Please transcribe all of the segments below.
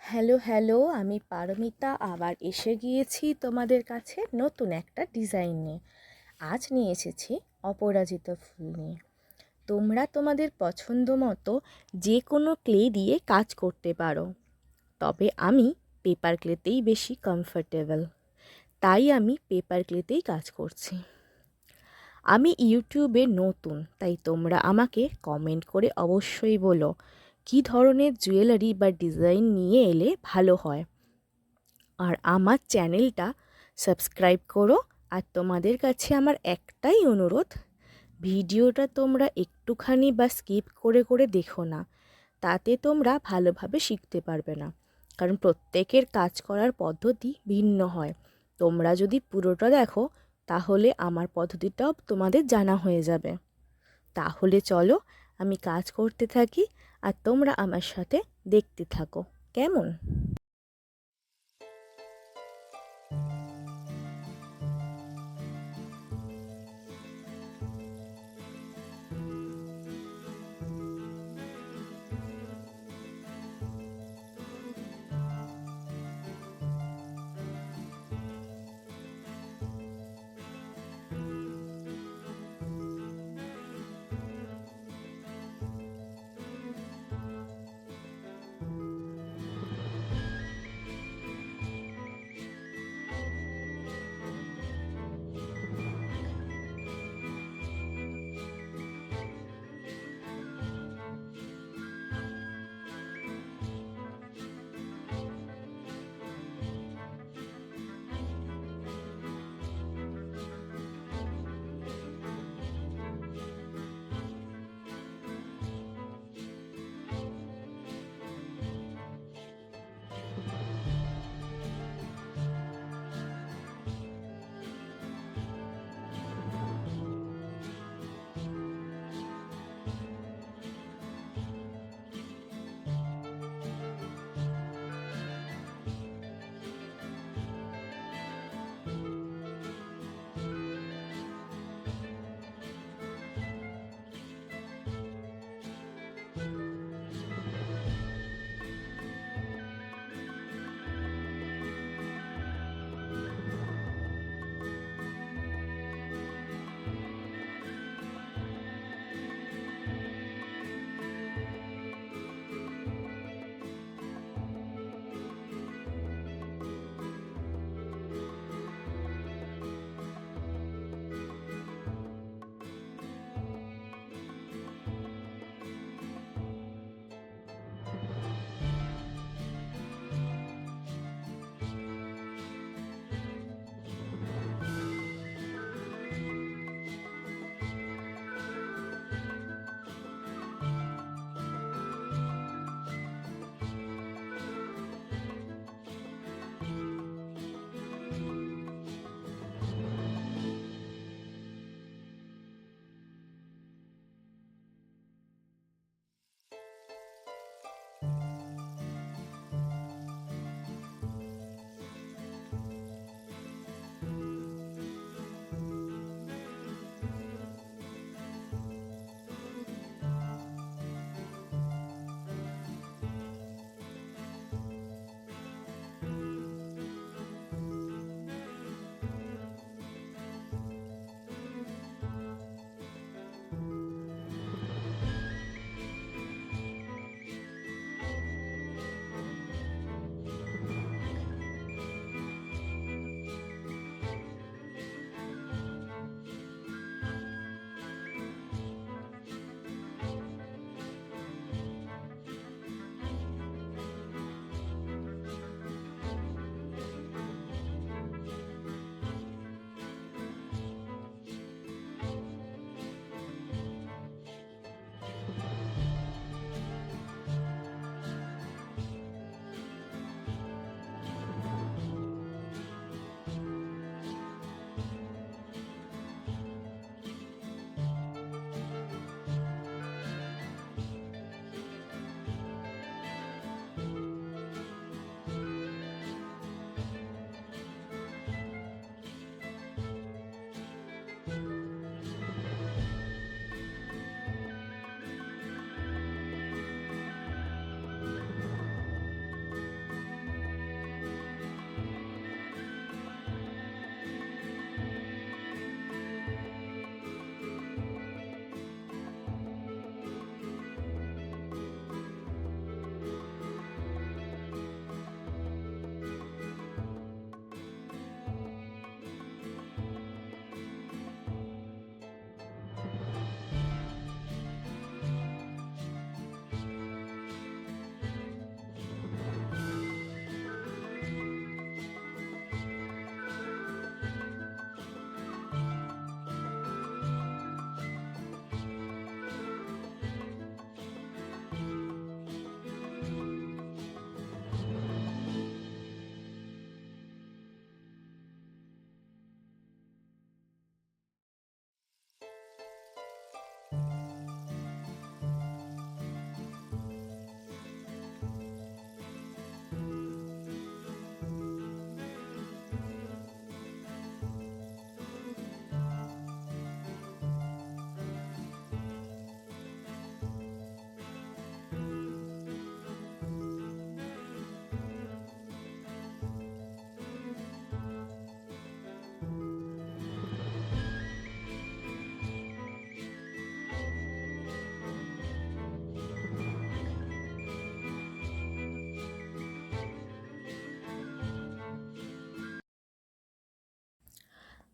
Hello hello, আমি পারমিতা আবার এসে গিয়েছি তোমাদের কাছে নতুন একটা ডিজাইন নিয়ে। আজ নিয়ে এসেছি অপরাজিত ফুল নিয়ে। তোমরা তোমাদের পছন্দ মতো যে কোনো ক্লে দিয়ে কাজ করতে পারো, তবে আমি পেপার ক্লেতেই বেশি কমফর্টেবল, তাই আমি পেপার ক্লেতেই কাজ করছি। আমি ইউটিউবে নতুন, তাই তোমরা আমাকে কমেন্ট করে অবশ্যই বলো কী ধরনের জুয়েলারি বা ডিজাইন নিয়ে এলে ভালো হয়। আর আমার চ্যানেলটা সাবস্ক্রাইব করো। আর তোমাদের কাছে আমার একটাই অনুরোধ, ভিডিওটা তোমরা একটুখানি বা স্কিপ করে করে দেখো না, তাতে তোমরা ভালোভাবে শিখতে পারবে না। কারণ প্রত্যেকের কাজ করার পদ্ধতি ভিন্ন হয়। তোমরা যদি পুরোটা দেখো তাহলে আমার পদ্ধতিটাও তোমাদের জানা হয়ে যাবে। তাহলে চলো আমি কাজ করতে থাকি আর তোমরা আমার সাথে দেখতে থাকো। কেমন?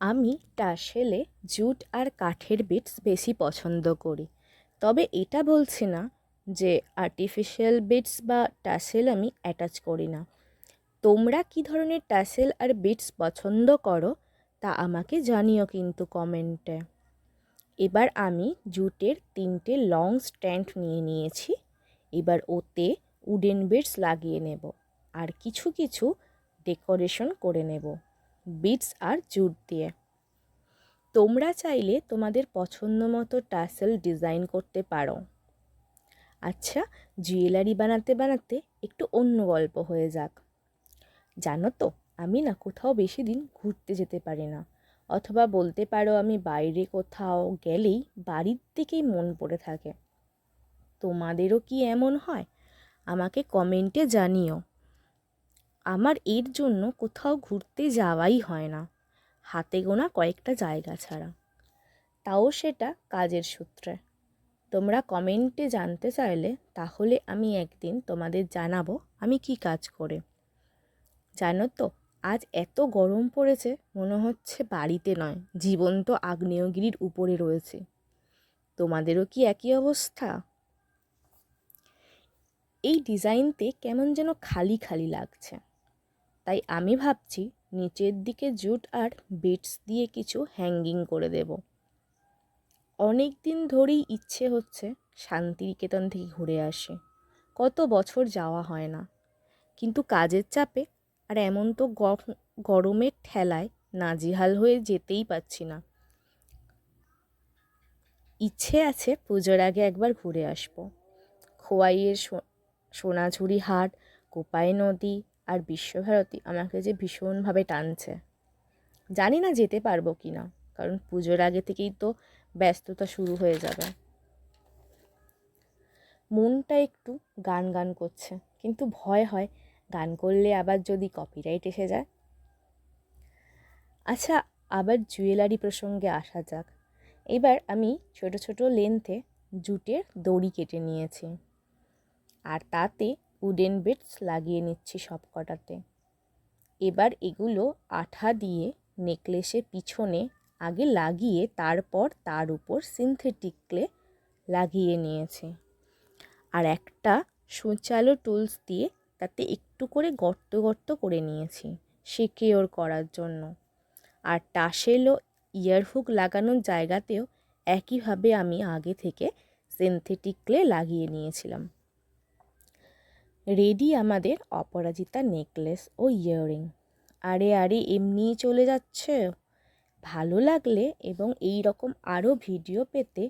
আমি টাসেলে জুট আর কাঠের বিটস বেশি পছন্দ করি, তবে এটা বলছি না যে আর্টিফিশিয়াল বিটস বা টাসেল আমি অ্যাটাচ করি না। তোমরা কী ধরনের টাসেল আর বিটস পছন্দ করো তা আমাকে জানিও কিন্তু কমেন্টে। এবার আমি জুটের 3টে লং স্ট্যান্ড নিয়ে নিয়েছি। এবার ওতে উডেন বিটস লাগিয়ে নেব আর কিছু কিছু ডেকোরেশন করে নেব বিটস আর জুট দিয়ে। তোমরা চাইলে তোমাদের পছন্দ মতো টাসেল ডিজাইন করতে পারো। আচ্ছা, জুয়েলারি বানাতে বানাতে একটু অন্য গল্প হয়ে যাক। জানো তো, আমি না কোথাও বেশি দিন ঘুরতে যেতে পারি না, অথবা বলতে পারো আমি বাইরে কোথাও গেলেই বাড়ির দিকেই মন পড়ে থাকে। তোমাদেরও কি এমন হয়? আমাকে কমেন্টে জানিও। আমার এর জন্য কোথাও ঘুরতে যাওয়াই হয় না, হাতে গোনা কয়েকটা জায়গা ছাড়া, তাও সেটা কাজের সূত্রে। তোমরা কমেন্টে জানতে চাইলে তাহলে আমি একদিন তোমাদের জানাবো আমি কি কাজ করে। জানো তো, আজ এত গরম পড়েছে মনে হচ্ছে বাড়িতে নয়, জীবন্ত আগ্নেয়গিরির উপরে রয়েছে। তোমাদেরও কি একই অবস্থা? এই ডিজাইনতে কেমন যেন খালি খালি লাগছে, তাই আমি ভাবছি নিচের দিকে জুট আর বিটস দিয়ে কিছু হ্যাঙ্গিং করে দেব। অনেক দিন ধরেই ইচ্ছে হচ্ছে শান্তিনিকেতন থেকে ঘুরে আসি, কত বছর যাওয়া হয় না, কিন্তু কাজের চাপে আর এমন তো গরমের ঠেলায় নাজেহাল হয়ে যেতেই পারছি না। ইচ্ছে আছে পুজোর আগে একবার ঘুরে আসবো। খোয়াইয়ের সোনাঝুরি হাট, কোপাই নদী আর বিশ্বভারতী আমাকে যে ভীষণভাবে টানছে। জানি না যেতে পারবো কি না, কারণ পুজোর আগে থেকেই তো ব্যস্ততা শুরু হয়ে যাবে। মনটা একটু গান গান করছে, কিন্তু ভয় হয় গান করলে আবার যদি কপিরাইট এসে যায়। আচ্ছা, আবার জুয়েলারি প্রসঙ্গে আসা যাক। এবার আমি ছোট ছোট লেন্থে জুটের দড়ি কেটে নিয়েছি আর তাতে উডেন বিটস লাগিয়ে নিচ্ছি সব কটাতে। এবার এগুলো আঠা দিয়ে নেকলেসের পিছনে আগে লাগিয়ে তারপর তার উপর সিনথেটিক ক্লে লাগিয়ে নিয়েছি। আর একটা সূচালো টুলস দিয়ে তাতে একটু করে গর্ত গর্ত করে নিয়েছি সিকিওর করার জন্য। আর টাসেল ও ইয়ারহুক লাগানোর জায়গাতেও একইভাবে আমি আগে থেকে সিনথেটিক ক্লে লাগিয়ে নিয়েছিলাম। রেডি আমাদের অপরাজিতা নেকলেস ও ইয়াররিং। আরে আরে, এমনিই চলে যাচ্ছে। ভালো লাগলে এবং এই রকম আরও ভিডিও পেতে